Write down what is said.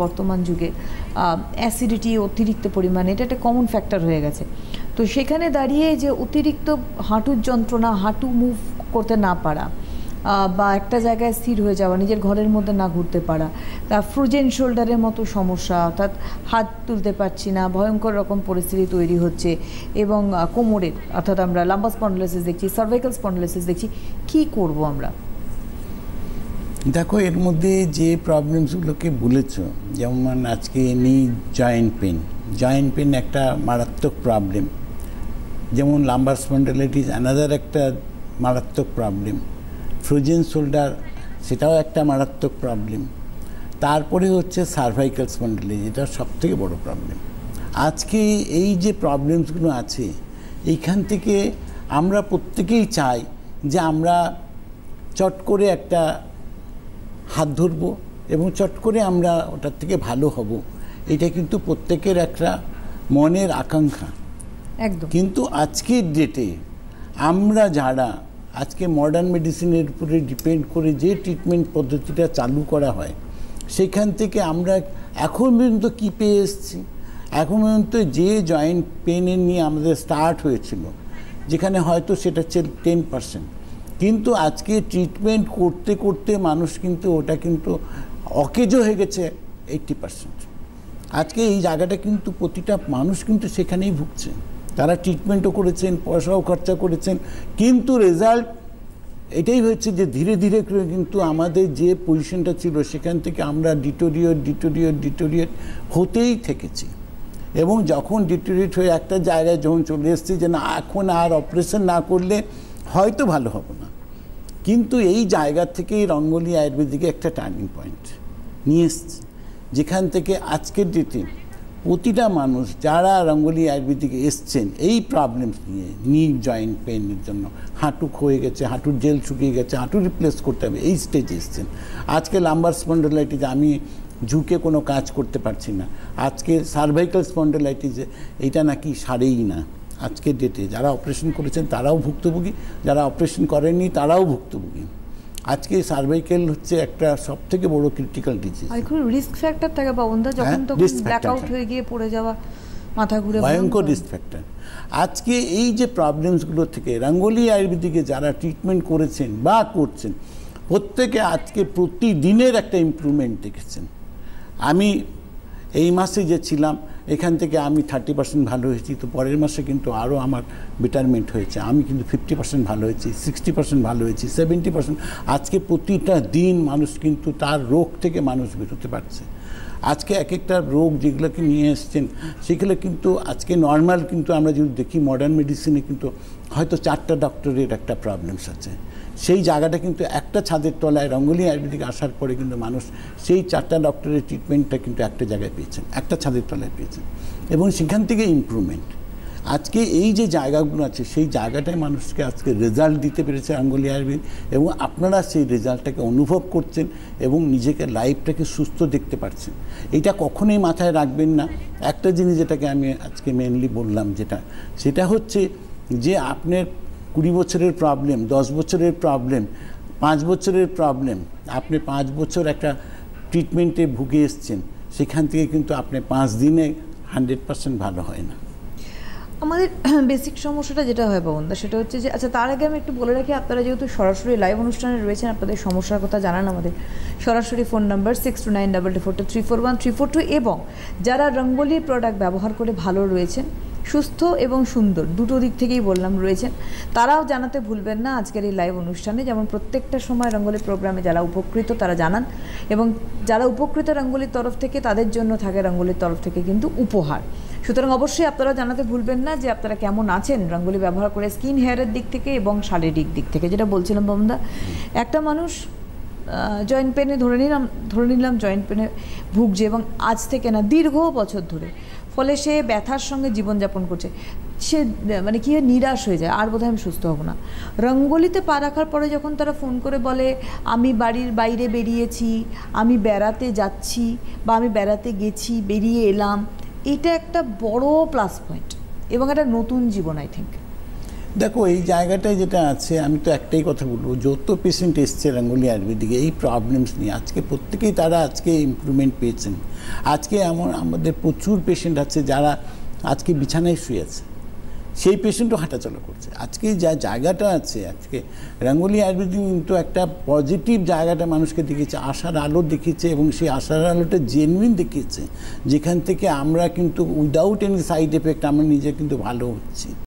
বর্তমান যুগে অ্যাসিডিটি অতিরিক্ত পরিমাণে এটা একটা কমন ফ্যাক্টর হয়ে গেছে। তো সেখানে দাঁড়িয়ে যে অতিরিক্ত হাঁটুর যন্ত্রণা, হাঁটু মুভ করতে না পারা বা একটা জায়গায় স্থির হয়ে যাওয়া, নিজের ঘরের মধ্যে না ঘুরতে পারা, তা ফ্রোজেন শোল্ডারের মতো সমস্যা, অর্থাৎ হাত তুলতে পারছি না, ভয়ঙ্কর রকম পরিস্থিতি তৈরি হচ্ছে, এবং কোমরের অর্থাৎ আমরা লাম্বার স্পন্ডিলোসিস দেখছি, সার্ভাইকাল স্পন্ডিলোসিস দেখছি। কী করব আমরা? দেখো, এর মধ্যে যে প্রবলেমসগুলোকে বলেছ, যেমন আজকে নি জয়েন্ট পেন একটা মারাত্মক প্রবলেম, যেমন লাম্বার স্পন্ডিলাইটিস অ্যানাদার একটা মারাত্মক প্রবলেম, ফ্রোজেন শোল্ডার সেটাও একটা মারাত্মক প্রবলেম, তারপরে হচ্ছে সার্ভাইকাল স্পন্ডিলাইটিস, এটা সবথেকে বড় প্রবলেম। আজকে এই যে প্রবলেমসগুলো আছে, এইখান থেকে আমরা প্রত্যেকেই চাই যে আমরা চট করে একটা হাত ধরবো এবং চট করে আমরা ওটার থেকে ভালো হব, এটা কিন্তু প্রত্যেকের একটা মনের আকাঙ্ক্ষা। একদম। কিন্তু আজকের ডেটে আমরা যারা আজকে মডার্ন মেডিসিনের উপরে ডিপেন্ড করে যে ট্রিটমেন্ট পদ্ধতিটা চালু করা হয়, সেখান থেকে আমরা এখন পর্যন্ত কী পেয়ে এসেছি, এখন পর্যন্ত যে জয়েন্ট পেনের নিয়ে আমাদের স্টার্ট হয়েছিল, যেখানে হয়তো সেটা হচ্ছে 10%, কিন্তু আজকে ট্রিটমেন্ট করতে করতে মানুষ কিন্তু ওটা কিন্তু অকেজো হয়ে গেছে 80%। আজকে এই জায়গাটা কিন্তু প্রতিটা মানুষ কিন্তু সেখানেই ভুগছে। তারা ট্রিটমেন্টও করেছেন, পয়সাও খরচা করেছেন, কিন্তু রেজাল্ট এটাই হয়েছে যে ধীরে ধীরে কিন্তু আমাদের যে পজিশনটা ছিল সেখান থেকে আমরা ডিটোরিয়েট হতেই থেকেছি। এবং যখন ডিটোরিয়েট হয়ে একটা জায়গায় যখন চলে এসেছি যে না, এখন আর অপারেশন না করলে হয়তো ভালো হবে না, কিন্তু এই জায়গা থেকেই রঙ্গোলি আয়ুর্বেদিকে একটা টার্নিং পয়েন্ট নিয়ে এসছে, যেখান থেকে আজকের ডেটে প্রতিটা মানুষ যারা রঙ্গোলি আয়ুর্বেদিকে এসছেন এই প্রবলেমস নিয়ে, নি জয়েন্ট পেনের জন্য, হাঁটু ক্ষয়ে গেছে, হাঁটুর জেল শুকিয়ে গেছে, হাঁটু রিপ্লেস করতে হবে, এই স্টেজে এসছেন। আজকে লাম্বার স্পন্ডিলাইটিস, আমি ঝুঁকে কোনো কাজ করতে পারছি না, আজকে সার্ভাইকাল স্পন্ডিলাইটিসে এইটা নাকি সারেই না। আজকের ডেটে যারা অপারেশন করেছেন তারাও ভুক্তভোগী, যারা অপারেশন করেননি তারাও ভুক্তভোগী। আজকে সার্ভাইকাল হচ্ছে একটা সবথেকে বড় ক্রিটিক্যাল ডিজিজ। আর খুব রিস্ক ফ্যাক্টর থাকে বাবুন্দা, যখন তখন ব্ল্যাকআউট হয়ে গিয়ে পড়ে যাওয়া, মাথা ঘুরে, ভয়ঙ্কর রিস্ক ফ্যাক্টর। আজকে এই যে প্রবলেমসগুলো থেকে রঙ্গোলি আয়ুর্বেদিকে যারা ট্রিটমেন্ট করেছেন বা করছেন, প্রত্যেকে আজকে প্রতিদিনের একটা ইমপ্রুভমেন্ট দেখেছেন। আমি এই মাসে যে ছিলাম, এখান থেকে আমি 30% ভালো হয়েছি, তো পরের মাসে কিন্তু আরও আমার বেটারমেন্ট হয়েছে, আমি কিন্তু 50% ভালো হয়েছি, 60% ভালো হয়েছি, 70%। আজকে প্রতিটা দিন মানুষ কিন্তু তার রোগ থেকে মানুষ বেরোতে পারছে। আজকে এক একটা রোগ যেগুলোকে নিয়ে এসছেন সেগুলো কিন্তু আজকে নর্মাল, কিন্তু আমরা যদি দেখি মডার্ন মেডিসিনে কিন্তু হয়তো 4টা ডক্টরের একটা প্রবলেমস আছে। সেই জায়গাটা কিন্তু একটা ছাদের তলায় রঙ্গোলি আয়ুর্বেদিক আসার পরে কিন্তু মানুষ সেই 4টা ডক্টরের ট্রিটমেন্টটা কিন্তু একটা জায়গায় পেয়েছেন, একটা ছাদের তলায় পেয়েছেন, এবং সেখান থেকে ইমপ্রুভমেন্ট। আজকে এই যে জায়গাগুলো আছে সেই জায়গাটায় মানুষকে আজকে রেজাল্ট দিতে পেরেছে রঙ্গোলি আয়ুর্বেদ, এবং আপনারা সেই রেজাল্টটাকে অনুভব করছেন এবং নিজেকে লাইফটাকে সুস্থ দেখতে পাচ্ছেন। এটা কখনোই মাথায় রাখবেন না। একটা জিনিস যেটাকে আমি আজকে মেনলি বললাম, সেটা হচ্ছে যে আপনার 20 বছরের প্রবলেম, 10 বছরের প্রবলেম, 5 বছরের প্রবলেম, আপনি 5 বছর একটা ট্রিটমেন্টে ভুগে এসছেন, সেখান থেকে কিন্তু আপনি 5 দিনে 100% ভালো হয় না। আমাদের বেসিক সমস্যাটা যেটা হয় বাবুন্দা, সেটা হচ্ছে যে, আচ্ছা তার আগে আমি একটু বলে রাখি, আপনারা যেহেতু সরাসরি লাইভ অনুষ্ঠানে রয়েছেন, আপনাদের সমস্যার কথা জানান আমাদের সরাসরি ফোন নাম্বার 6292424341 এবং যারা রঙ্গোলির প্রোডাক্ট ব্যবহার করে ভালো রয়েছেন, সুস্থ এবং সুন্দর দুটো দিক থেকেই বললাম রয়েছেন, তারাও জানাতে ভুলবেন না আজকের এই লাইভ অনুষ্ঠানে। যেমন প্রত্যেকটা সময় রঙ্গোলি প্রোগ্রামে যারা উপকৃত তারা জানান, এবং যারা উপকৃত রঙ্গোলির তরফ থেকে তাদের জন্য থাকে রঙ্গোলির তরফ থেকে কিন্তু উপহার। সুতরাং অবশ্যই আপনারা জানাতে ভুলবেন না যে আপনারা কেমন আছেন রঙ্গোলি ব্যবহার করে, স্কিন হেয়ারের দিক থেকে এবং শারীরিক দিক থেকে। যেটা বলছিলাম বাবুন্দা, একটা মানুষ জয়েন্ট পেনে ধরে নিলাম জয়েন্ট পেনে ভুগছে, এবং আজ থেকে না দীর্ঘ বছর ধরে, ফলে সে ব্যথার সঙ্গে জীবনযাপন করছে, সে মানে কী হয়, নিরাশ হয়ে যায়, আর বোধহয় আমি সুস্থ হব না। রঙ্গোলিতে পা রাখার পরে যখন তারা ফোন করে বলে আমি বাড়ির বাইরে বেরিয়েছি, আমি বেড়াতে যাচ্ছি, বা আমি বেড়াতে গেছি, বেরিয়ে এলাম, এটা একটা বড় প্লাস পয়েন্ট এবং একটা নতুন জীবন, আই থিঙ্ক। দেখো এই জায়গাটায় যেটা আছে, আমি তো একটাই কথা বলবো, যত পেশেন্ট এসছে রঙ্গোলি আয়ুর্বেদিকে এই প্রবলেমস নিয়ে, আজকে প্রত্যেকেই তারা আজকে ইমপ্রুভমেন্ট পেয়েছেন। আজকে এমন আমাদের প্রচুর পেশেন্ট আছে যারা আজকে বিছানায় শুয়ে আছে, সেই পেশেন্টও হাঁটাচলা করছে। আজকে যা জায়গাটা আছে, আজকে রঙ্গোলি আয়ুর্বেদিক কিন্তু একটা পজিটিভ জায়গাটা মানুষকে দেখিয়েছে, আশার আলো দেখিয়েছে, এবং সেই আশার আলোটা জেনুইন দেখিয়েছে, যেখান থেকে আমরা কিন্তু উইদাউট এনি সাইড এফেক্ট আমরা নিজে কিন্তু ভালো হচ্ছি।